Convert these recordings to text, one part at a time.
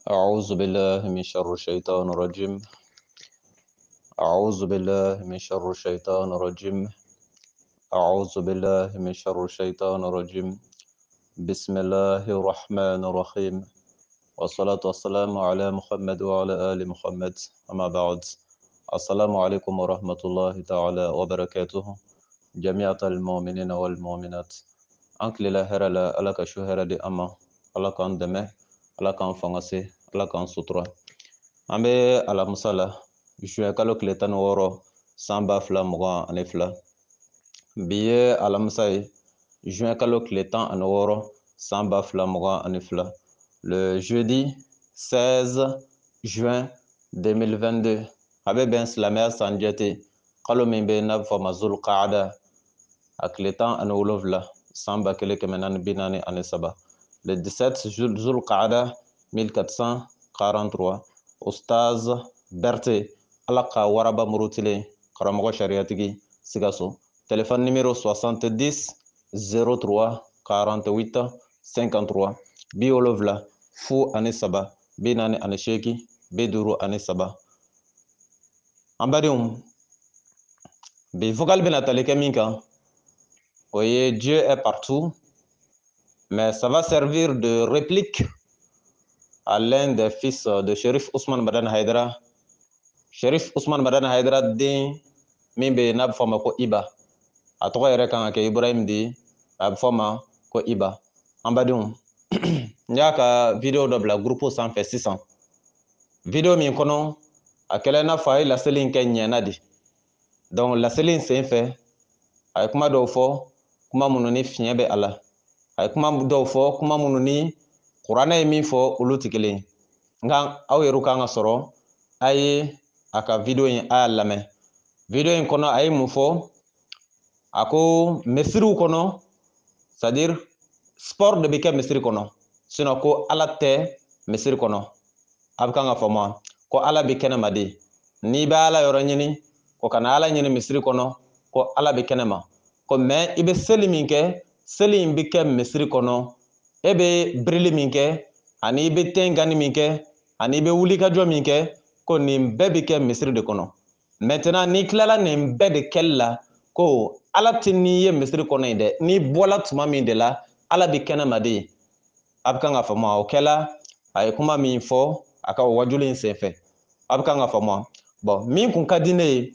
أعوذ بالله من شر الشيطان الرجيم. أعوذ بالله من شر الشيطان الرجيم. أعوذ بالله من شر الشيطان الرجيم. بسم الله الرحمن الرحيم. والصلاة والسلام على محمد وعلى آل محمد. أما بعد، السلام عليكم ورحمة الله تعالى وبركاته جميع المؤمنين والمؤمنات. أنكل لا هرا لا ألك شهر دي أما ألك أندمه ألك أنفنسي ألك أنسطرة. An bɛ alamisa la juin kalo tile 16 san 2022. Bi ye alamisa ye juin kalo tile 16 san 2022. Le jeudi 16 juin 2022 a bɛ bɛn silamɛya san jate kalo min bɛ n'a bɛ fɔ ma Zulqaada a tile 17 san 1443. Le 17 Zulqaada 1443. Ustaz Berté ala ka waraba murutile karamɔgɔ sariatigi Sikaso. Téléphone numéro 70 03 48 53 70 fu ani saba bi naani ani seegin bi duuru ani saba. An badenw, bi vocal bɛna tali kɛ min kan o ye Dieu est partout, mais ça va servir de réplique à l'un des fils de Cherif Ousmane Madani Haidara. Cherif Ousmane Madani Haidara den min bɛ n'a bɛ fɔ ma ko Iba, a tɔgɔ yɛrɛ kan ka kɛ Ibrahim de, a bɛ fɔ ma ko Iba. An badenw, n y'a ka video dɔ bila groupe sanfɛ sisan. Video min kɔnɔ a kɛla i n'a fɔ a ye laseli in kɛ ɲɛna de. Donc laseli in senfɛ a ye kuma dɔw fɔ, kuma minnu ni fiɲɛ bɛ a la. A ye kuma dɔw fɔ, kuma minnu ni kuranɛ ye min fɔ olu tɛ kelen ye. Nka aw yɛrɛ kan ka sɔrɔ a ye a ka video in a y'a lamɛn. Video in kɔnɔ a ye mun fɔ? A ko misiriw kɔnɔ, c'est-à-dire sport de bɛ kɛ misiri kɔnɔ, sinon ko ala tɛ misiri kɔnɔ. A bɛ kan ka faamu ko ala bɛ kɛnɛma de. N'i bɛ ala yɔrɔ ɲini, ko kana ala ɲini misiri kɔnɔ, ko ala bɛ kɛnɛma. Ko mais i bɛ seli min kɛ, seli in bɛ kɛ misiri kɔnɔ. E bɛ birili min kɛ, ani i bɛ tɛngani min kɛ, ani i bɛ wulikajɔ min kɛ, ko nin bɛɛ bɛ kɛ misiri de kɔnɔ. Maintenant n'i tilala nin bɛɛ de kɛli la, ko ala tɛ n'i ye misiri kɔnɔ yen dɛ, n'i bɔla tuma min de la, ala bɛ kɛnɛma de. A bɛ kan ka faamu o kɛla a ye kuma min fɔ a ka wajuli in senfɛ. A bɛ kan ka faamu. Bon, min kun ka di ne ye,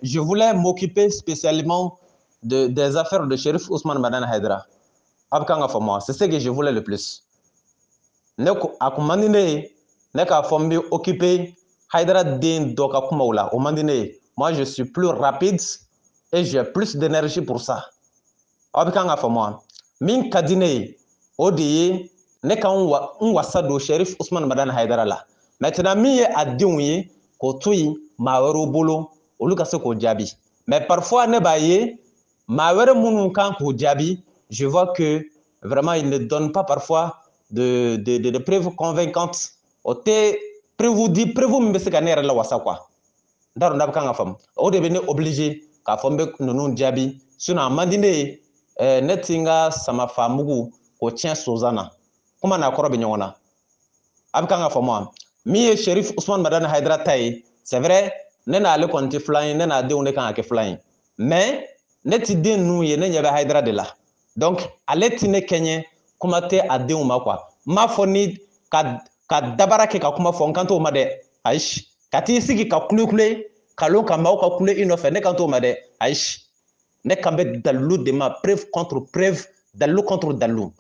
je voulais m'occuper spécialement des affaires de Cherif Ousmane Madani Haidara. A bɛ kan ka faamu, c'est ce que je voulais le plus. Ne ko a kun man di ne ye ne k'a fɔ n bɛ occuper Haidara den dɔ ka kumaw la, o man di ne ye. Moi je suis plus rapide et j'ai plus d'énergie pour ça. A bɛ kan ka faamu. Min ka di ne ye o de ye ne ka n wasa don Cherif Ousmane Madani Haidara la. Maintenant min ye a denw ye k'o to yen maa wɛrɛw bolo olu ka se k'o jaabi. Mais parfois ne b'a ye maa wɛrɛ minnu kan k'o jaabi, je vois que vraiment il ne donne pas parfois de preuves convaincantes. O tɛ preuve min bɛ se ka ne yɛrɛ la wasa quoi. N t'a dɔn n'a bɛ kan ka faamu. O de bɛ ne obligé k'a fɔ n bɛ ninnu jaabi. Sinon a man di ne ye ne ti n ka samafa mugu k'o tiɲɛ sonsan na. Kuma n'a kɔrɔ bɛ ɲɔgɔn na. A bɛ kan ka faamu. Min ye Cherif Ousmane Madani Haidara ta ye, c'est vrai ne n'ale kɔni tɛ filan ye, ne n'a denw de kan ka kɛ filan ye. Mais ne ti den ninnu ye, ne ɲɛ bɛ Haidara de la. Donc ale ti ne kɛɲɛ kuma tɛ a denw ma quoi. N m'a fɔ ni ka dabara kɛ ka kuma fɔ, n kan t'o ma dɛ. Ayi, ka t'i sigi ka kule kalon ka maaw ka kule i nɔfɛ, ne kan t'o ma dɛ. Ayi, ne kan bɛ dalilu de ma, preuve contre preuve, dalilu contre dalilu.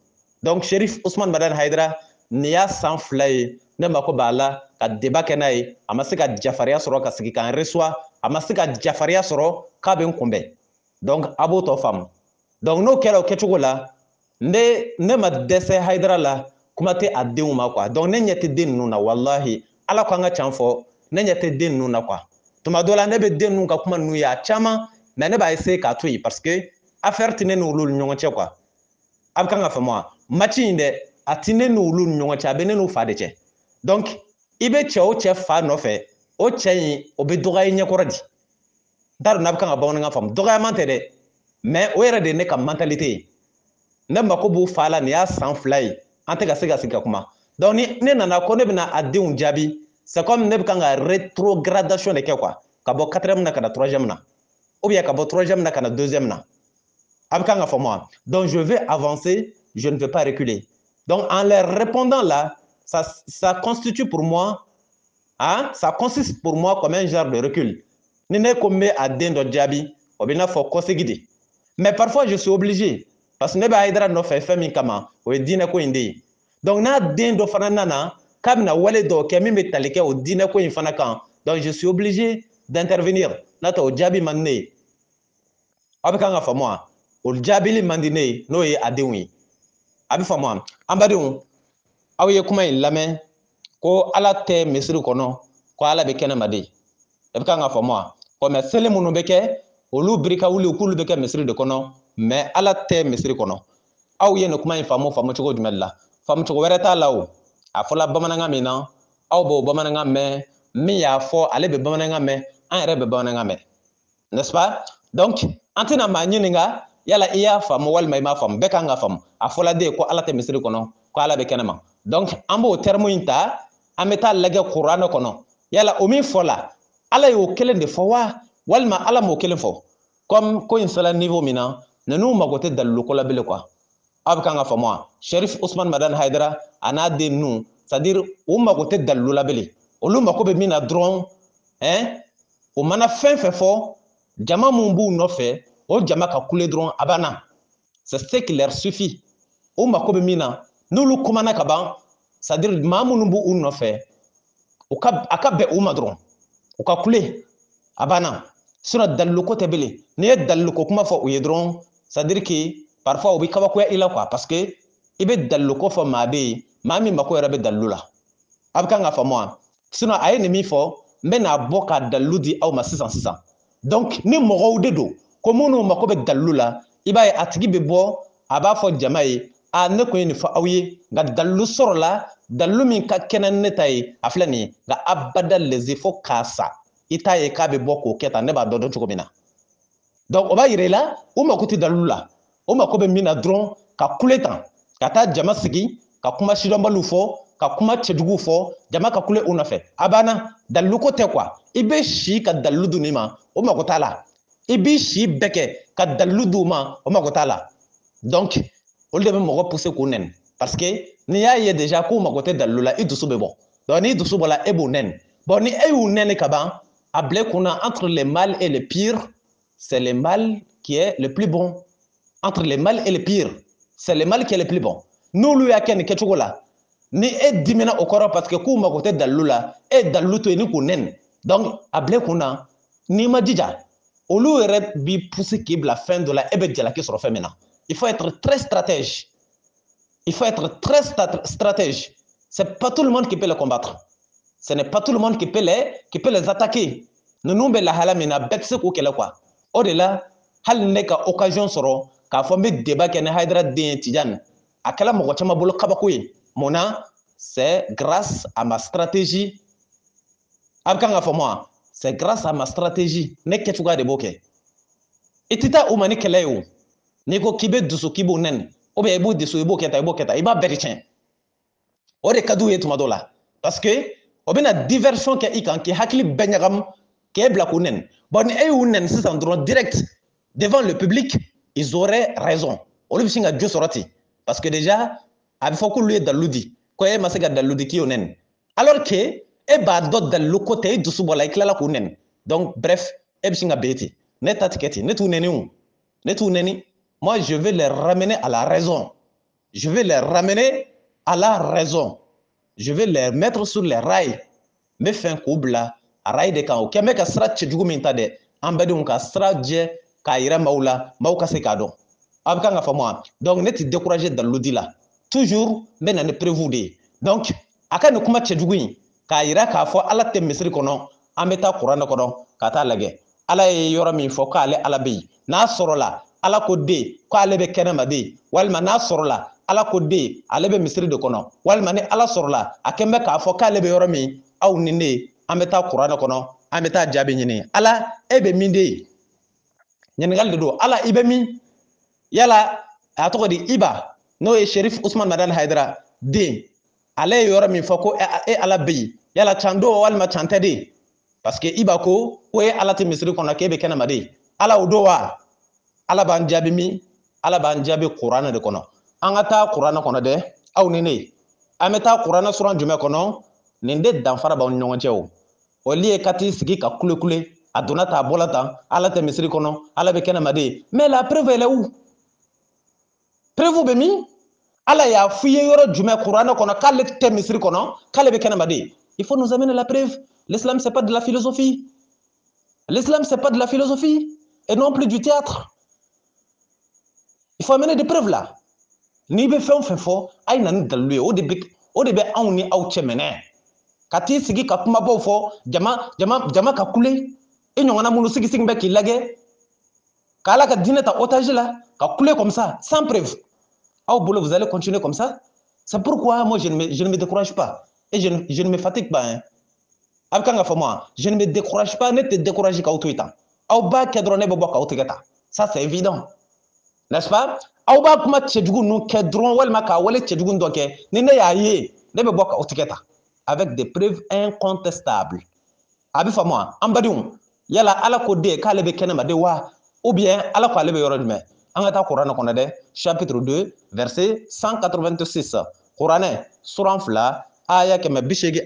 Donc Cherif Ousmane Madani Haidara nin y'a san 2 ye ne mako b'a la ka débat kɛ n'a ye, a ma se ka jafariya sɔrɔ ka sigi k'an reçoit, a ma se ka jafariya sɔrɔ k'a bɛ n kunbɛn. Donc a b'o tɔ faamu. Donc n'o kɛra o kɛcogo la, ne ma dɛsɛ Haidara la, kuma tɛ a denw ma quoi. Donc ne ɲɛ tɛ den ninnu na wallahi, ala ko an ka can fɔ, ne ɲɛ tɛ den ninnu na quoi. Tuma dɔ la ne bɛ den ninnu ka kuma ninnu ye a caman, mais ne b'a essayer k'a to yen parce que affaire tɛ ne n'olu ni ɲɔgɔn cɛ quoi. A bɛ kan ka faamu. Match in dɛ, a tɛ ne n'olu ni ɲɔgɔn cɛ, a bɛ ne n'u fa de cɛ. Donc i bɛ cɛ o cɛ fa nɔfɛ, o cɛ in o bɛ dɔgɔya i ɲɛkɔrɔ di. N t'a dɔn n'a bɛ kan ka bamanankan faamu. Dɔgɔyaman tɛ dɛ, mais o yɛrɛ de ye ne ka mentalité ye. Ne mako b'u fa la nin y'a san 2 ye, an tɛ ka se ka sigi ka kuma. donc ni nana ko ne bɛna a denw jaabi c'est comme ne bɛ kan ka rétrogradation de kɛ quoi ka bɔ 4e na ka na 3e na ou bien ka bɔ 3e na ka na 2e na a bɛ kan ka faamu wa donc je vais avancer je ne vais pas reculer donc en leur répondant là ça constitue pour moi hein, ça consiste pour moi comme un genre de recul ni ne ko n bɛ a den dɔ jaabi o bɛ n'a fɔ kɔsegi de mais parfois je suis obligé parce que ne bɛ Hayidara nɔfɛ fɛn min kama o ye diinɛ ko in de ye donc n'a den dɔ fana nana k'a bɛna wale dɔw kɛ min bɛ tali kɛ o diinɛ ko in fana kan donc je suis obligé d'intervenir n'o tɛ o jaabi man di ne ye aw bɛ kan ka faamu wa o jaabili man di ne ye n'o ye a denw ye a bɛ faamu wa an badenw aw ye kuma in lamɛn ko ala tɛ misiri kɔnɔ ko ala bɛ kɛnɛma de i bɛ kan ka faamu wa mais seli minnu bɛ kɛ olu birika wuli k'olu bɛ kɛ misiri de kɔnɔ mais ala tɛ misiri kɔnɔ aw ye nin kuma in faamu cogo jumɛn de la faamu cogo wɛrɛ t'a la o a fɔla bamanankan min na aw b'o bamanankan mɛn min y'a fɔ ale bɛ bamanankan mɛn an yɛrɛ bɛ bamanankan mɛn n'est-ce pas donc an tɛna maa ɲininka yala i y'a faamu walima i m'a faamu bɛɛ kan ka faamu a fɔla de ko ala tɛ misiri kɔnɔ ko ala bɛ kɛnɛma donc an b'o terme in ta an bɛ taa lajɛ kuranɛ kɔnɔ yala o min fɔla ala y'o kelen de fɔ wa walima ala m'o kelen fɔ comme ko in sera niveau min na ninnu mago tɛ daliluko la bilen quoi aw bɛ kan ka faamu wa Cherif Ousmane Madani Hayidara a n'a den ninnu c'est à dire u mago tɛ dalilu la bilen olu mago bɛ min na dɔrɔn o mana fɛn fɛn fɔ jama mun b'u nɔfɛ o jama ka kule dɔrɔn a banna c'est ce qui leur suffit u mago bɛ min na n'olu kumana ka ban c'est à dire maa minnu b'u nɔfɛ a ka bɛn u ma dɔrɔn u ka kule a banna sinon daliluko tɛ bilen n'i ye daliluko kuma fɔ u ye dɔrɔn c'est à dire que parfois u bɛ kabakoya i la quoi parce que i bɛ daliluko fɔ maa bɛ yen maa min mako yɛrɛ bɛ dalilu la a bɛ kan ka faamu wa sinon a ye nin min fɔ n bɛ n'a bɔ ka dalilu di aw ma sisan donc ni mɔgɔw de don ko minnu mako bɛ dalilu la i b'a ye a tigi bɛ bɔ a b'a fɔ jama ye a ne kun ye nin fɔ aw ye nka dalilu sɔrɔ la dalilu min ka kɛnɛ ni ne ta ye a filɛ nin ye nka abada leze fo k'a sa i t'a ye k'a bɛ bɔ k'o kɛ tan ne b'a dɔn cogo min na donc o b'a yira i la u mako tɛ dalilu la o mako bɛ min na dɔrɔn ka kule tan ka taa jama sigi ka kuma sidɔnbaliw fɔ ka kuma cɛjuguw fɔ jama ka kule u nɔfɛ a banna daliluko tɛ quoi i bɛ si ka dalilu di nin ma o mako t'a la i b'i si bɛɛ kɛ ka dalilu di u ma o mako t'a la donc olu de bɛ mɔgɔ pousser k'u nɛni parce que n'i y'a ye déjà k'u mako tɛ dalilu la i dusu bɛ bɔ donc n'i dusu bɔra e b'u nɛni bon ni e y'u nɛni ka ban a bila i kunna entre le mal et le pire c'est le mal qui est le plus bon entre le mal et le pire c'est le mal qui est le plus bon n'olu y'a kɛ nin kɛcogo la ni e dimina o kɔrɔ parce que k'u mako tɛ dalilu la e dalilu to yen ni k'u nɛni donc a bila i kunna n'i ma jija olu yɛrɛ b'i pousser k'i bila fɛn dɔ la e bɛ jalaki sɔrɔ fɛn min na il faut être très stratège il faut être très stratège c'est pas tout le monde qui peut les combattre ce n'est pas tout le monde qui peut les attaquer ninnu bɛ lahala min na bɛɛ tɛ se k'u kɛlɛ quoi o de la hali ne ka occasion sɔrɔ k'a fɔ n bɛ débat kɛ ni Hayidara den ye Tijani a kɛla mɔgɔ caman bolo kabako ye mun na c'est grâce à ma stratégie a bɛ kan ka faamu wa c'est grâce à ma stratégie ne kɛcogoya de b'o kɛ i tɛ taa u ma ni kɛlɛ ye o n'i ko k'i bɛ dusu k'i b'u nɛni ou bien i b'u dusu i b'o kɛ tan i b'o kɛ tan i b'a bɛɛ de tiɲɛ o de ka d'u ye tuma dɔw la parce que o bɛna diversion kɛ i kan k'i hakili bɛɛ ɲagamu k'e bila k'u nɛni bon ni e y'u nɛni sisan dɔrɔn direct devant le public ils auraient raison olu bɛ sin ka jo sɔrɔ ten parce que déjà a bɛ fɔ k'olu ye dalilu di ko e ma se ka dalilu di k'i y'o nɛni alors que e b'a dɔn dalilu ko tɛ i dusu bɔra i tilala k'u nɛni donc bref e bɛ sin ka bɛn ten ne ta tɛ kɛ ten ne t'u nɛni o ne t'u nɛni moi je vais les ramener à la raison je vais les ramener à la raison je vais les mettre sur les rails n bɛ fɛn k'u bila a rail de kan o kɛn bɛ ka sira cɛjugu min ta dɛ an badenw ka sira jɛ k'a yira maaw la maaw ka se k'a dɔn a bɛ kan ka faamu wa donc ne tɛ décourager daliludi la toujours n bɛ na ni preuve de ye donc a ka nin kuma cɛjugu in k'a yira k'a fɔ ala tɛ misiri kɔnɔ an bɛ taa kuranɛ kɔnɔ ka taa lajɛ ala ye yɔrɔ min fɔ k'ale ala bɛ yen n'a sɔrɔla ala ko den k'ale bɛ kɛnɛma den walima n'a sɔrɔla ala ko den ale bɛ misiri de kɔnɔ walima ni ala sɔrɔla a kɛn bɛ k'a fɔ k'ale bɛ yɔrɔ min aw ni ne an bɛ taa kuranɛ kɔnɔ an bɛ taa jaabi ɲini ala e bɛ min den ɲininkali de don ala i bɛ min yala a tɔgɔ di iba n'o ye Cherif Ousmane Madani Hayidara den ale yɔrɔ min fɔ ko e ala bɛ yen yala can don walima can tɛ de parce que i b'a ko o ye ala tɛ misiri kɔnɔ k'e bɛ kɛnɛma de ala o don wa ala b'an jaabi min ala b'an jaabi kuranɛ de kɔnɔ an ka taa kuranɛ kɔnɔ dɛ aw ni ne an bɛ taa kuranɛ suran jumɛn kɔnɔ nin de danfara b'aw ni ɲɔgɔn cɛ o olu ye ka t'i sigi ka kule kule a donna tan a bɔla tan ala tɛ misiri kɔnɔ ala bɛ kɛnɛma de mais la preuve elle est où preuve bɛ min ala y'a f'i ye yɔrɔ jumɛn kuranɛ kɔnɔ k'ale tɛ misiri kɔnɔ k'ale bɛ kɛnɛma de il faut nous amener la preuve l'islam c'est pas de la philosophie l'islam c'est pas de la philosophie et non plus du théâtre il faut amener des preuves là n'i bɛ fɛn o fɛn fɔ a ye na ni dalilu ye o de bɛ anw ni aw cɛ minɛ ka t'i sigi ka kumabaw fɔ jama ka kule i ɲɔgɔnna minnu sigi bɛ k'i lajɛ k'ala ka diinɛ ta otage la ka kule comme ça sans preuve aw bolo vous allez continuer comme ça c'est pourquoi moi je ne me décourage pas et je ne me fatigue pas hein a bɛ kan ka fɔ moi je ne me décourage pas ne tɛ décourage k'aw to yen tan aw b'a kɛ dɔrɔn ne bɛ bɔ k'aw tigɛ tan ça c'est évident n'est-ce pas aw b'a kuma cɛjugu ninnu kɛ dɔrɔn walima k'a wale cɛjugu dɔ kɛ ni ne y'a ye ne bɛ bɔ k'aw tigɛ tan avec des preuves incontestables a bɛ faamu wa an badenw yala ala ko den k'ale bɛ kɛnɛma de wa ou bien ala ko ale bɛ yɔrɔ jumɛn an ka taa kuranɛ kɔnɔ dɛ chapitre 2 verset 186 kuranɛ suran 2 aya 186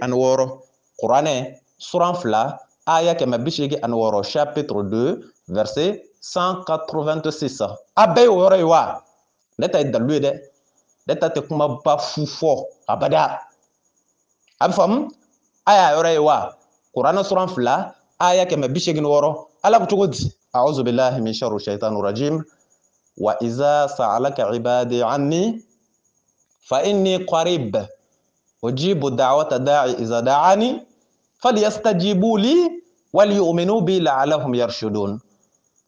kuranɛ suran 2 aya 186 chapitre 2 verset 186 a bɛɛ ye o yɔrɔ ye wa ne ta ye dalilu ye dɛ ne ta tɛ kumaba fu fɔ abada a bɛ faamu a y'a yɔrɔ ye wa kuranɛ suran 2 aya 186 ala ko cogo di a'udhu billahi min sharri shaitanir rajim wa iza sa'alaka ibadi anni fa inni qarib ujibu da'wata da'i iza da'ani falyastajibu li wal yu'minu bi la'allahum yarshudun.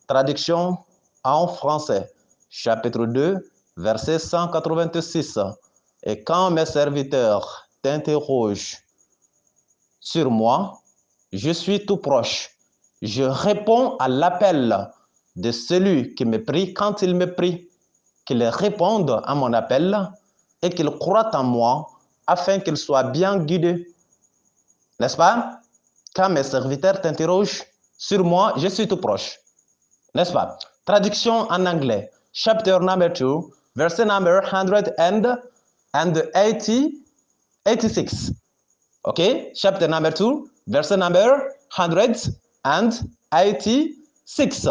Traduction en français, chapitre 2, verset 186. Et quand mes serviteurs t'interrogent sur moi, je suis tout proche. Je réponds à l'appel de celui qui me prie quand il me prie, qu'il réponde à mon appel et qu'il croit en moi afin qu'il soit bien guidé. N'est-ce pas? Quand mes serviteurs t'interrogent sur moi, je suis tout proche. N'est-ce pas? Traduction en anglais. Chapter number 2, verset number 186. Okay? Chapter number 2, verset number 186.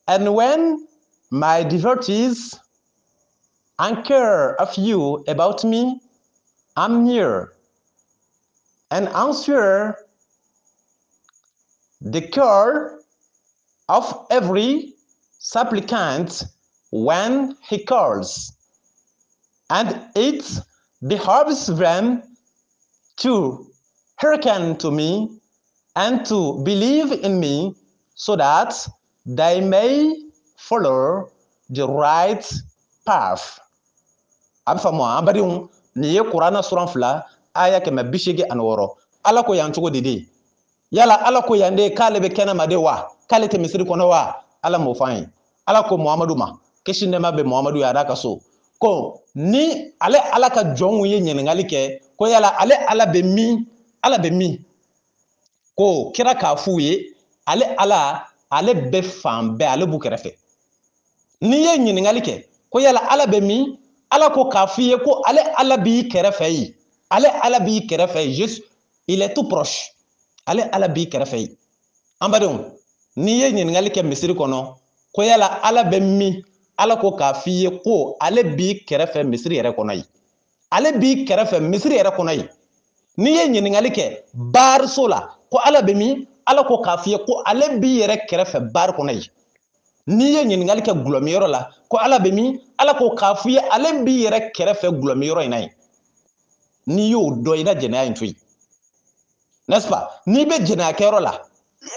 And when my devotees inquire of you about me, I'm near and answer the call of every supplicant when he calls, and it behoves them to hearken to me and to believe in me so that they may follow the right path. Abfamo ambadiun ni ye Qur'ana suran 2 aya 186 ala ko yan cogo de yala ala ko yande k'ale bɛ kɛnɛma de wa k'ale tɛ misiri kɔnɔ wa ala m'o fɔ an ye ala ko muhamadu ma kisi nɛɛma bɛ muhamadu ye a d'a ka so ko ni ale ala ka jɔnw ye ɲininkali kɛ ko yala ale ala bɛ min ko kira k'a f'u ye ale bɛ fan bɛɛ ale b'u kɛrɛfɛ n'i ye ɲininkali kɛ ko yala ala bɛ min ala ko k'a f'i ye ko ale ala b'i kɛrɛfɛ yi ale ala b'i kɛrɛfɛ yi juste il est tout proche ale ala b'i kɛrɛfɛ yi an badenw n'i ye ɲininkali kɛ misiri kɔnɔ ko yala ala bɛ min ala ko k'a f'i ye ko ale b'i kɛrɛfɛ misiri yɛrɛ kɔnɔ yi ale b'i kɛrɛfɛ misiri yɛrɛ kɔnɔ yi n'i ye ɲininkali kɛ baariso la ko ala bɛ min ala ko k'a f'i ye ko ale b'i yɛrɛ kɛrɛfɛ baari kɔnɔ yi n'i ye ɲininkali kɛ gulɔmiyɔrɔ la ko ala bɛ min ala ko k'a f'i ye ale b'i yɛrɛ kɛrɛfɛ gulɔmiyɔrɔ in na yi n'i y'o dɔn i na jɛnɛya in to yen n'est-ce pas n'i bɛ jɛnɛyakɛyɔrɔ la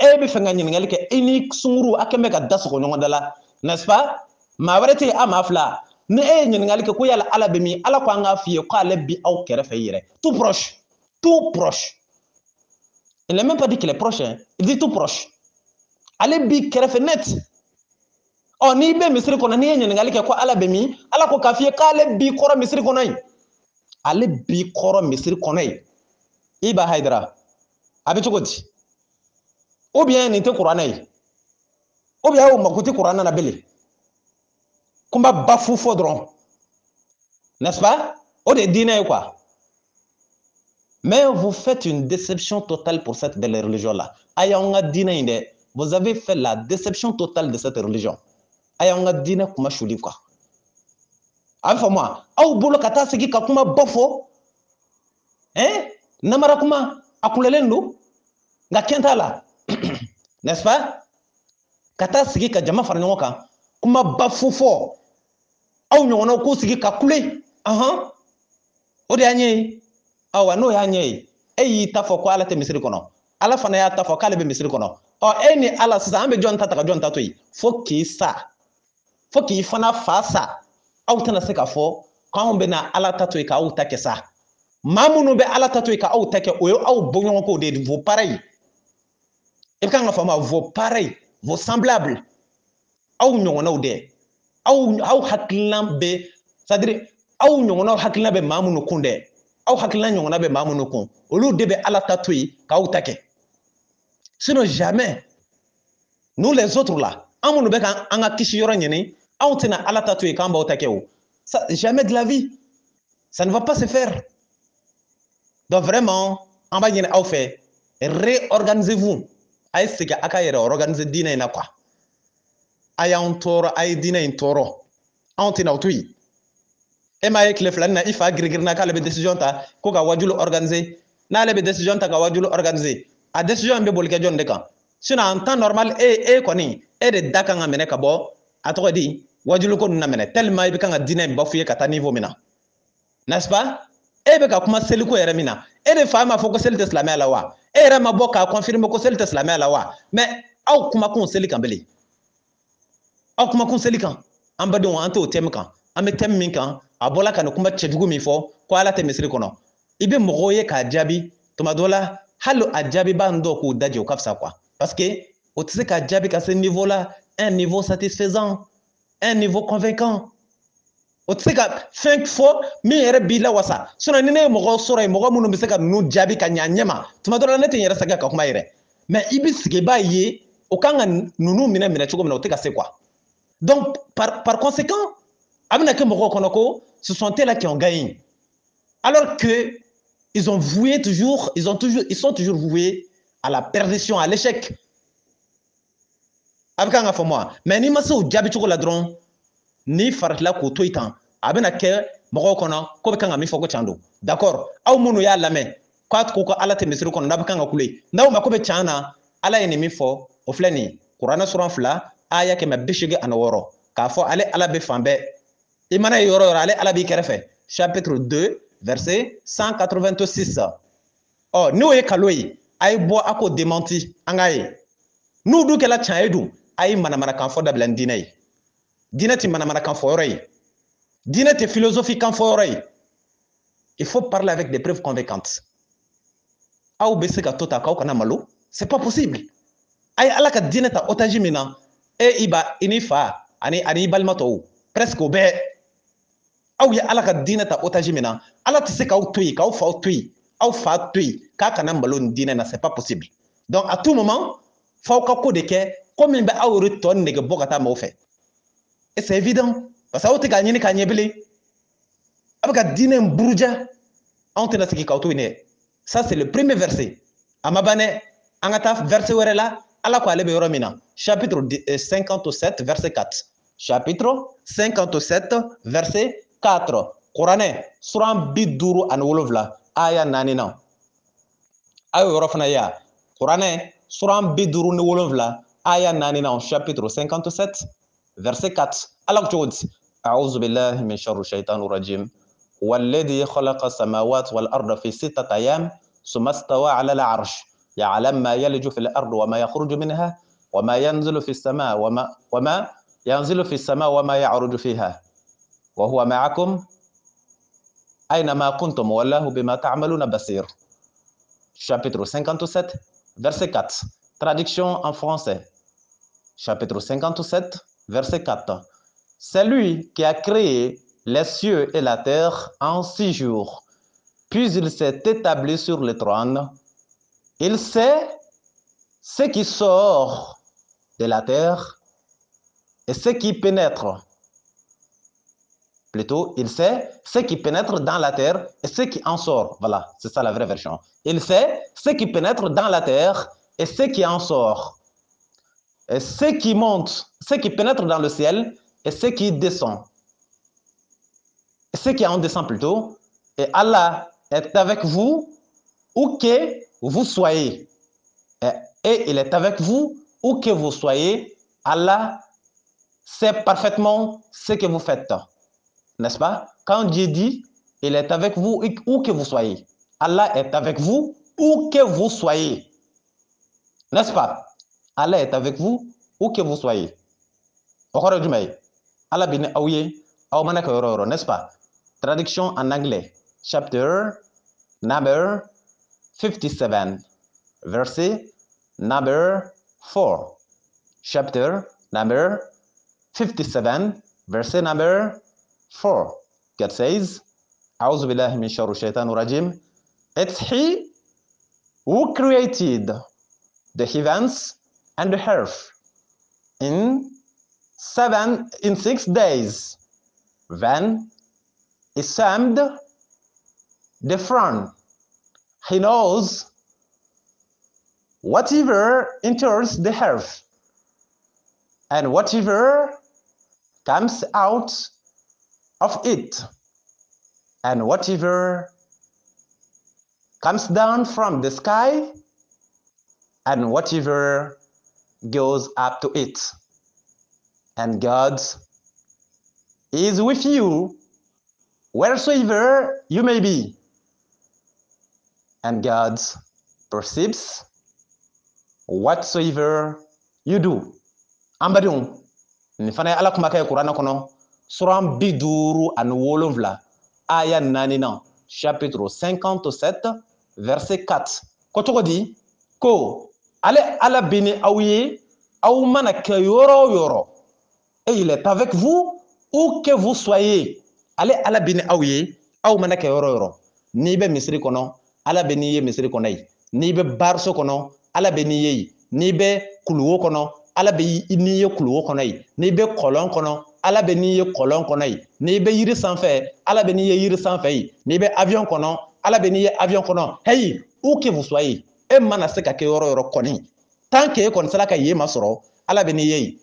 e bɛ fɛ ka ɲininkali kɛ i ni sunkuru a kɛn bɛ ka da sɔgɔ ɲɔgɔn da la n'est-ce pas maa wɛrɛ tɛ yen a maa fila ni e ye ɲininkali kɛ ko yala ala bɛ min ala ko an k'a f'i ye ko ale bi aw kɛrɛfɛ yɛrɛ tout proche il n'est même pas dit qu'il est proche hein il dit tout proche ale b'i kɛrɛfɛ net ɔ n'i bɛ misiri kɔnɔ n'i ye ɲininkali kɛ ko ala bɛ min ala ko k'a f'i ye k'ale b'i kɔrɔ misiri kɔnɔ yen ale b'i kɔrɔ misiri kɔnɔ yen i b'a Haidara a bɛ cogo di ou bien nin tɛ kuranɛ ye ou bien aw mako tɛ kuranɛ na bilen kunba bafu fɔ dɔrɔn n'est-ce pas o de ye diinɛ ye quoi. Mais vous faites une déception totale pour cette belle religion-là. Vous avez fait la déception totale de cette religion. Ayanga dina kuma shuli quoi. Enfin moi, au bolo kata sigi kakuma bofo. Hein? Namara kuma akulelendo nga kenta la. N'est-ce pas? Kata sigi ka jama fara ɲɔgɔn kan kuma bafu fɔ aw ɲɔgɔnnaw ko sigi ka kule. O de y'an ye. Awa n'o y'a ɲɛ ye e y'i ta fɔ ko ala tɛ misiri kɔnɔ ala fana y'a ta fɔ k'ale bɛ misiri kɔnɔ e ni ala sisan an bɛ jɔn ta ta ka jɔn ta to yen fo k'i sa fo k'i fana fa sa aw tɛna se k'a fɔ k'anw bɛna ala ta to yen k'aw ta kɛ sa maa minnu bɛ ala ta to yen k'aw ta kɛ o ye aw bɔɲɔgɔnkow de ye vos pareils i bɛ kan ka faamu vos pareils vos semblables aw ɲɔgɔnnaw dɛ aw hakilina bɛ c'est-à-dire aw ɲɔgɔnnaw hakilina bɛ maa minnu kun dɛ aw hakilina ɲɔgɔnna bɛ maa minnu kun olu de bɛ ala ta to yen k'aw ta kɛ sinon jamais nous les autres là an minnu bɛ ka an ka kisi yɔrɔ ɲini anw tɛna ala ta to yen k'an b'aw ta kɛ o jamais de la vie ça ne va pas se faire donc vraiment an b'a ɲini aw fɛ réorganisez-vous a ye segin a ka yɛrɛ organiser diinɛ in na quoi a y'anw tɔɔrɔ a ye diinɛ in tɔɔrɔ anw tɛna o to yen e m'a ye tile filani na i fa girigirina k'ale bɛ décision ta ko ka wajulu organiser n'ale bɛ décision ta ka wajulu organiser a décision bɛ boli kɛ jɔn de kan sinon en temps normal e kɔni e de da kan ka minɛ ka bɔ a tɔgɔ di wajulu ko ninnu na minɛ tellement i bɛ kan ka diinɛ in bafouer ka taa niveau min na n'est-ce pas e bɛ ka kuma seliko yɛrɛ min na e de fa ma fɔ ko seli tɛ silamɛya la wa e yɛrɛ ma bɔ k'a confirmer ko seli tɛ silamɛya la wa mais aw kumakun seli kan bilen aw kumakun seli kan an badenw an t'o thème kan an bɛ thème min kan a bɔla ka nin kuma cɛjugu min fɔ ko ala tɛ misiri kɔnɔ i bɛ mɔgɔw ye k'a jaabi tuma dɔ la hali a jaabiba n dɔw k'u daji o ka fisa quoi parce que o tɛ se ka jaabi ka se niveau la un niveau satisfaisant un niveau convaincant o tɛ se ka fɛn fɔ min yɛrɛ b'i la wasa sinon ni ne ye mɔgɔ sɔrɔ yen mɔgɔ minnu bɛ se ka ninnu jaabi ka ɲa ɲɛ ma tuma dɔ la ne tɛ n yɛrɛ sɛgɛn ka kuma yɛrɛ mais i bɛ sigi i b'a ye o kan ka ninnu minɛ cogo min na o tɛ ka se quoi donc par conséquent a bɛna kɛ mɔgɔw kɔnɔ ko ce sont eux là qui ont gagné alors que ils sont toujours voués à la perdition à l'échec a bɛ kan ka fɔ moi mais n'i ma se o jaabi cogo la dɔrɔn n'i faratila k'o to yen tan a bɛna kɛ mɔgɔw kɔnɔ ko bɛ kan ka min fɔ ko can don d'accord aw minnu y'a lamɛn k'a ko ko ala tɛ misiri kɔnɔ n'a bɛ kan ka kule n'aw ma ko bɛ can na ala ye nin min fɔ o filɛ nin ye kuranɛ suran 2 aya 186 k'a fɔ ale ala bɛ fan bɛɛ i mana ye yɔrɔ o yɔrɔ ale ala b'i kɛrɛfɛ chapitre 2 verset 186 n'o ye kalo ye a ye bɔ a k'o démenti an k'a ye n'u dun kɛla can ye dun a ye manamanakan fɔ dabila ni diinɛ ye diinɛ tɛ manamanakan fɔ yɔrɔ ye diinɛ tɛ philosophie kan fɔ yɔrɔ ye il faut parler avec des preuves convaincantes aw bɛ se ka to ta k'aw kana malo c'est pas possible a ye ala ka diinɛ ta otage min na i ni fa ani i balima tɔw presque o bɛɛ aw ye ala ka diinɛ ta otage min na ala tɛ se k'aw to yen k'aw faw to yen aw fa to yen k'a kana malo ni diinɛ na c'est pas possible donc à tout moment f'aw ka ko de kɛ ko min bɛ aw yɛrɛ tɔ nege bɔ ka taa maaw fɛ et c'est évident parce que aw tɛ k'a ɲini k'a ɲɛ bilen a bɛ ka diinɛ in buruja anw tɛna sigi k'aw to yen dɛ ça c'est le premier verset a ma ban dɛ an ka taa verset wɛrɛ la ala ko ale bɛ yɔrɔ min na chapitre 57 verset 4 chapitre 57 verset 4 kuranɛ suran 57 aya 4 na a y'o yɔrɔ fana ye a kuranɛ suran 57 aya 4 na chapitre 57 verset 4 ala ko cogo di a'udhu billahi min sharri shaitanir rajim والذي خلق السماوات والأرض في 6 أيام ثم استوى على العرش يعلم ما يلج في الأرض وما يخرج منها وما ينزل في السماء وما ينزل في السماء وما يعرج فيها وهو معكم أينما كنتم والله بما تعملون بصير. Chapitre 57, verset 4. Traduction en français. Chapitre 57, verset 4. C'est lui qui a créé les cieux et la terre en 6 jours puis il s'est établi sur le trône. Il sait ce qui sort de la terre et ce qui pénètre. Plutôt, il sait ce qui pénètre dans la terre et ce qui en sort. Voilà, c'est ça la vraie version. Il sait ce qui pénètre dans la terre et ce qui en sort. Et ce qui monte, ce qui pénètre dans le ciel et ce qui descend. Et ce qui en descend plutôt. Et Allah est avec vous où que vous soyez. Et il est avec vous où que vous soyez. Allah sait parfaitement ce que vous faites. N'est-ce pas? Quand Dieu dit, il est avec vous où que vous soyez. Allah est avec vous où que vous soyez. N'est-ce pas? Allah est avec vous où que vous soyez. Allah bini aouye, n'est-ce pas? Traduction en anglais. Chapter number 57. Verset number 4. Chapter number 57. Verset number 4. God says, أعوذ بالله من شر الشيطان الرجيم. It's He who created the heavens and the earth in 6 days. Then He summed the throne. He knows whatever enters the earth and whatever comes out of it, and whatever comes down from the sky, and whatever goes up to it. And God is with you wheresoever you may be. And God perceives whatsoever you do. Ambadung, ni fana ala kuma kay Qur'an kono, suram biduru an wolonvla, aya nanina, chapitre 57, verset 4. Kotogo di, ko, ale ala bini aouye, aou mana ke yoro yoro. Et il est avec vous où que vous soyez. Ale ala bini aouye, aou mana ke yoro yoro. Ni be misri kono, ala bini ye misri konay. Ni be barso kono, ala bini ye. Ni be kuluwo kono, ala be ni ye kuluwo konay. Ni be kolon kono, ala be ni ye kolon konay. Ni be yiri sanfɛ, ala be ni ye yiri sanfɛ. Ni be avion kono, ala be ni ye avion kono. Hey, où que vous soyez, e mana se ka ke yoro yoro koni. Tant que e kon sala ka ye masoro, ala be ni ye.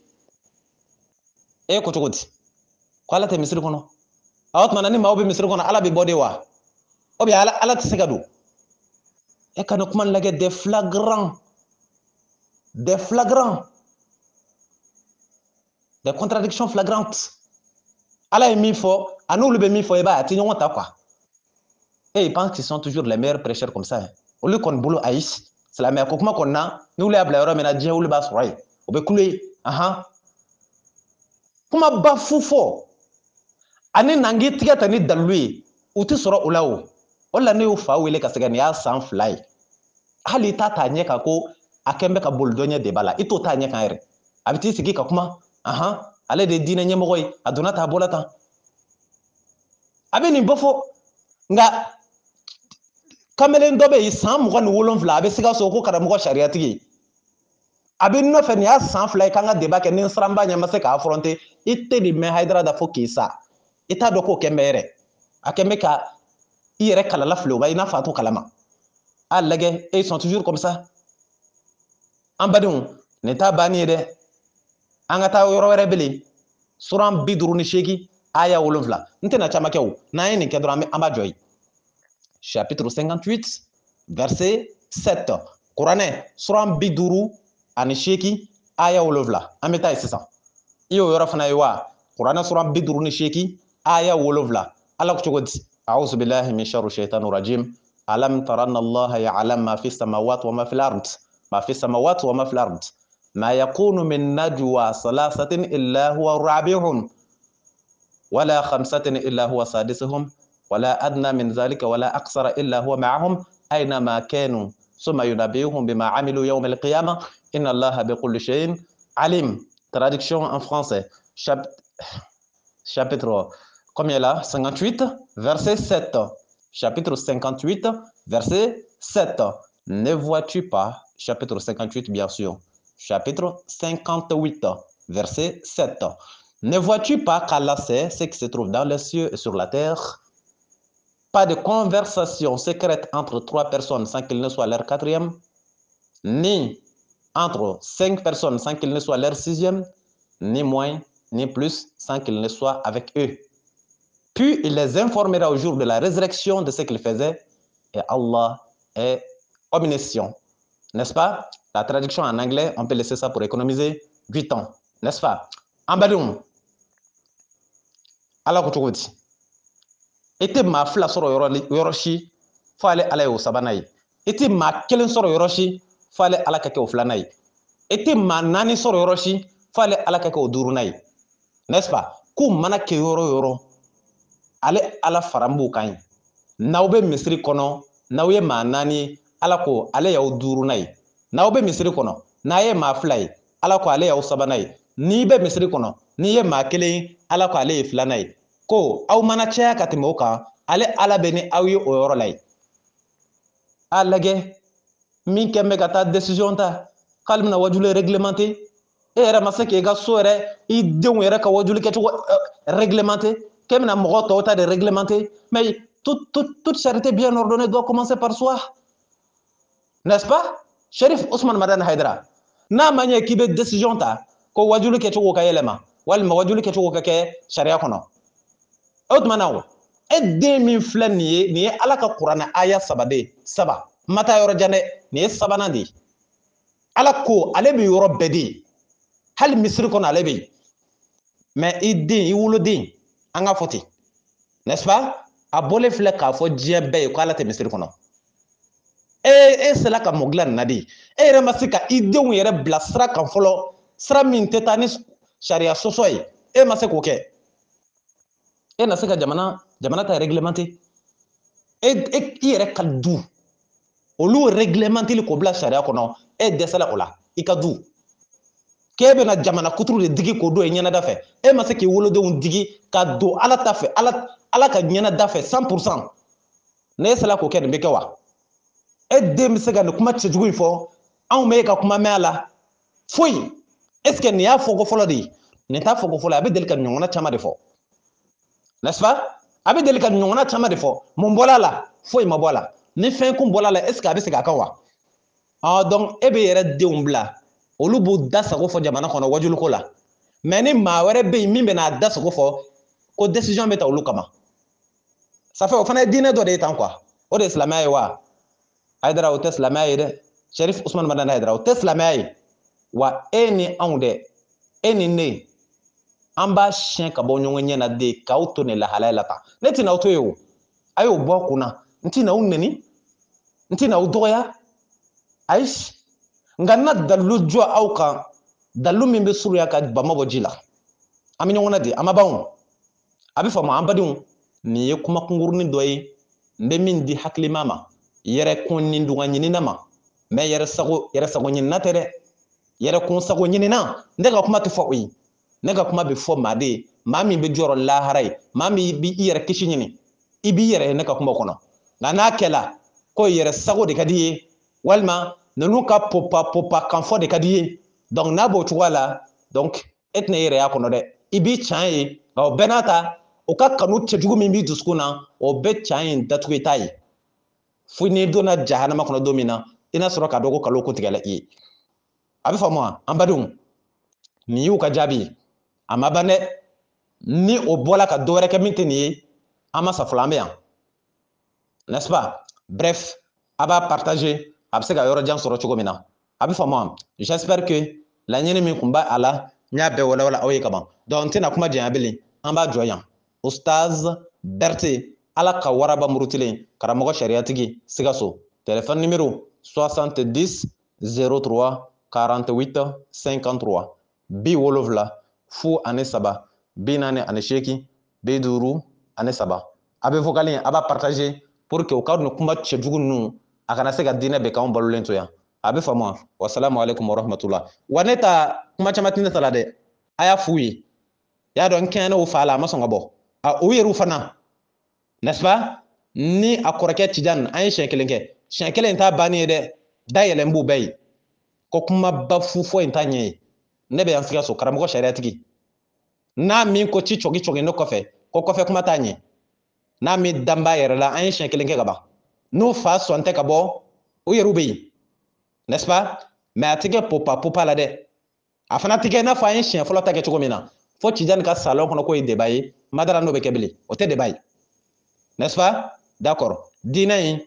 E ko togoti. Ko ala te misiri kono. Awat mana ni mawo be misiri kono, ala be bode wa. Obi ala te se ka do. E kana kuma lage des flagrants, des contradictions flagrantes. Allah est mis fort, à nous le bien mis fort, et bah, tu n'as pas quoi. Et ils pensent qu'ils sont toujours les meilleurs prêcheurs comme ça. Au lieu qu'on boulot aïs, c'est la meilleure. Comment qu'on a, nous les ablaïros, mais Dieu ou le bas soirée. On peut couler. Comment bas fou fort. Ani nangi tiga tani dalui, ou tu seras ou là-haut. On l'a né au fa ou il est cassé à sans fly. Hali ta ta nyeka ko akembe ka boldonya de bala ito ta nyeka ere abiti sigi ka kuma ale de dina nyemogoy aduna ta bolata abeni bofo nga kamelen dobe yi san mugo ni wolonfla abe siga so ko kara mugo sharia tigi abe no fe ni a san fly kanga deba ke nin sramba nya mase ka affronter ite di me haidra da fo kisa ita do ko kembere akembe ka ire kala la flo ba ina fatu kalama et ils sont toujours comme ça. En badon, n'eta bani de. Angata yoro rebeli. Suram bidru ni sheki aya wolonvla. Ntena chama kew. Na yeni ke drame ambajoy. Chapitre 58, verset 7. Qur'ane suram bidru ani sheki aya wolonvla. Ameta c'est ça. Iyo yoro fana yiwa. Qur'ane suram bidru ni sheki aya wolonvla. Allah ko chogodi. A'udhu billahi min sharri shaitanir rajim. ألم تر أن الله يعلم ما في السماوات وما في الأرض ما في السماوات وما في الأرض ما يكون من نجوى ثلاثة إلا هو رابعهم ولا خمسة إلا هو سادسهم ولا أدنى من ذلك ولا أكثر إلا هو معهم أينما كانوا ثم ينبئهم بما عملوا يوم القيامة إن الله بكل شيء عليم. Traduction en français. Chapitre combien là 58 verset 7. chapitre 58, verset 7. Ne vois-tu pas, chapitre 58 bien sûr, chapitre 58, verset 7. Ne vois-tu pas qu'Allah sait ce qui se trouve dans les cieux et sur la terre? Pas de conversation secrète entre 3 personnes sans qu'il ne soit leur 4e, ni entre 5 personnes sans qu'il ne soit leur 6e, ni moins, ni plus, sans qu'il ne soit avec eux. Puis il les informera au jour de la résurrection de ce qu'ils faisaient, et Allah est omniscient. N'est-ce pas? La traduction en anglais, on peut laisser ça pour économiser 8 ans. N'est-ce pas? En badum, Allah kutuguti. Ete ma fila soro yoroshi, fale ala yo sabanai. Ete ma kelen soro yoroshi, fale ala kake o flanai. Ete ma nani soro yoroshi, fale ala kake o durunai. N'est-ce pas? Ku mana ke yoro. Ale ala farambu kan. N'aw bɛ misiri kɔnɔ n'aw ye maa 4 ala ko ale y'aw 5nan ye, n'aw bɛ misiri kɔnɔ n'a ye maa 2 ye ala ko ale y'aw 3nan ye, n'i bɛ misiri kɔnɔ n'i ye maa 1 ye ala ko ale ye 2nan ye, ko aw mana caya ka tɛmɛ o kan ale ala bɛ ni aw ye o yɔrɔ la ye. A lajɛ min kɛn bɛ ka taa décision ta k'ale bɛna wajuli réglementé, e yɛrɛ ma se k'i ka so yɛrɛ i denw yɛrɛ ka wajuli kɛcogo réglementé, k'e bɛna mɔgɔ tɔw ta de réglementé, mais toute charité bien ordonnée doit commencer par soi. N'est-ce pas? Shérif Ousmane Madane Haidara. N'a ma ɲɛ k'i bɛ décision ta ko wajuli kɛcogo ka yɛlɛma walima wajuli kɛcogo ka kɛ sariya kɔnɔ. O tuma na o, e den min filɛ nin ye Ala ka Kuranɛ aya 3 de ye, 3. Ma taa yɔrɔ jan dɛ, nin ye 3nan de ye. Ala ko ale bɛ yɔrɔ bɛɛ de ye. Hali misiri kɔnɔ ale bɛ yen. Mais i den, i woloden, an ka fɔ ten. N'est-ce pas? A bɔlen filɛ k'a fɔ diɲɛ bɛɛ ye ko Ala tɛ misiri kɔnɔ. E sela ka mɔ dilan nin na de. E yɛrɛ ma se ka i denw yɛrɛ bila sira kan fɔlɔ, sira min tɛ taa ni sariya sɔsɔ ye. E ma se k'o kɛ. E na se ka jamana ta réglementé. I yɛrɛ ka du, olu réglementé k'o bila sariya kɔnɔ, e dɛsɛla o la, i ka du. K'e bɛna jamana kuturu de digi k'o don i ɲɛnada fɛ. E ma se k'i wolodenw digi ka don Ala ta fɛ, Ala ka ɲɛnada fɛ 100%. Ne sela k'o kɛ nin bɛ kɛ wa? E den bɛ se ka nin kuma cɛjugu in fɔ, anw bɛ e ka kuma mɛn a la. Foyi. Est-ce que nin y'a fɔ ko fɔlɔ de ye? Nin t'a fɔ ko fɔlɔ ye, a bɛ deli ka ɲɔgɔnna caman de fɔ. N'est-ce pas? A bɛ deli ka ɲɔgɔnna caman de fɔ. Mun bɔra a la? Foyi ma bɔ a la. Ni fɛn kun bɔra a la, est-ce que a bɛ segin a kan wa? Donc e bɛ yɛrɛ denw bila, olu b'u da sago fɔ jamana kɔnɔ wajuliko la. Mais ni maa wɛrɛ bɛ yen min bɛ n'a da sago fɔ, ko décision bɛ ta olu kama. Ça fait o fana ye diinɛ dɔ de ye tan quoi. O de ye silamɛya ye wa? Haidara o tɛ silamɛya ye dɛ. Shérif Ousmane Madane Haidara o tɛ silamɛya ye. Wa e ni anw dɛ, e ni ne, an b'a siɲɛ ka bɔ ɲɔgɔn ɲɛ na de k'aw to nin lahalaya la tan. Ne tɛna aw to yen o. A y'o bɔ a kun na. N tɛna aw nɛni, n tɛna aw dɔgɔya. Ayi. Nka n na dalilu jɔ aw kan, dalilu min bɛ surunya ka bama bɔ ji la. An bɛ ɲɔgɔn na de, an ma ban o. A bɛ faamu an badenw, nin ye kuma kunkurunin dɔ ye. N bɛ min di hakilima ma, yɛrɛkun ni dunga ɲinina ma. Mais yɛrɛ sago ɲinina tɛ dɛ. Yɛrɛkun sago ɲinina, ne ka kuma tɛ fɔ o ye. Ne ka kuma bɛ fɔ maa de ye, maa min bɛ jɔrɔ lahara ye, maa min b'i yɛrɛ kisi ɲini. I b'i yɛrɛ ye ne ka kuma kɔnɔ. Nka n'a kɛla ko yɛrɛ sago de ka di ye, walima ninnu ka popa kan fɔ de ka di ye. Donc n'a b'o cogoya la, donc e tɛna i yɛrɛ y'a kɔnɔ dɛ. I b'i can ye, nka o bɛɛ n'a ta, o ka kanu cɛjugu min b'i dusukun na, o bɛ can in datugu i t'a ye. Fo n'i donna jahanama kɔnɔ don min na, i n'a sɔrɔ k'a dɔn ko kalo ko tigɛla i ye. A bɛ faamu wa? An badenw, nin y'u ka jaabi ye. A ma ban dɛ. Ni o bɔla ka dɔ wɛrɛ kɛ min tɛ nin ye, an ma sa fɔlɔ an bɛ yan. N'est-ce pas? Bref, a b'a partager, a bɛ se ka yɔrɔ jan sɔrɔ cogo min na. A bɛ faamu wa? J'espère que laɲini min kun b'a a la, n y'a bɛɛ walawala aw ye ka ban. Donc n tɛna kuma janya bilen, an b'a jɔ yan. Ustaz Berete, Ala ka waraba murutilen, karamɔgɔ sariyatigi, Sikaso. Téléphone numéro 70 03 48 53 70 03 48 53. A bɛ vocal in a b'a partager pour que o ka nin kuma cɛjugu ninnu a kana se ka diinɛ bɛɛ k'anw balolen to yan. A bɛ faamu wa? Wasalamu alaikum warahmatullah. Wa ne ta kuma caman tɛ ne ta la dɛ. A y'a f'u ye. I y'a dɔn n kɛɲɛ n'o fa la a ma sɔn ka bɔ. U yɛrɛw fana, n'est-ce pas? ni a kɔrɔkɛ Tijan an ye siɲɛ kelen kɛ siɲɛ kelen t'a bannen ye dɛ dayɛlɛ b'u bɛɛ ye ko kumaba fu foyi t'a ɲɛ ye ne bɛ yan Sikaso karamɔgɔ sariyatigi n'a min ko ci cɔgi ne kɔfɛ ko kɔfɛ kuma t'a ɲɛ n'a min danb'a yɛrɛ la an ye siɲɛ kelen kɛ ka ban n'u fa sɔn tɛ ka bɔ u yɛrɛw bɛ yen n'est-ce pas mais a tɛ kɛ popa la dɛ a fana tɛ kɛ i n'a fɔ an ye siɲɛ fɔlɔ ta kɛ cogo min na fo Tijan ka salon kɔnɔ k'o ye débat ye Madara n'o bɛ kɛ bilen o tɛ débat ye n'est-ce pas d'accord diinɛ in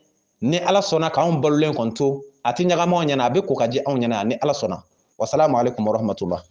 ni Ala sɔnna k'anw balolen kɔni to a tɛ ɲagami anw ɲɛna a bɛ ko ka di anw ɲɛna ni Ala sɔnna wasalamu aleykum warahmatulahi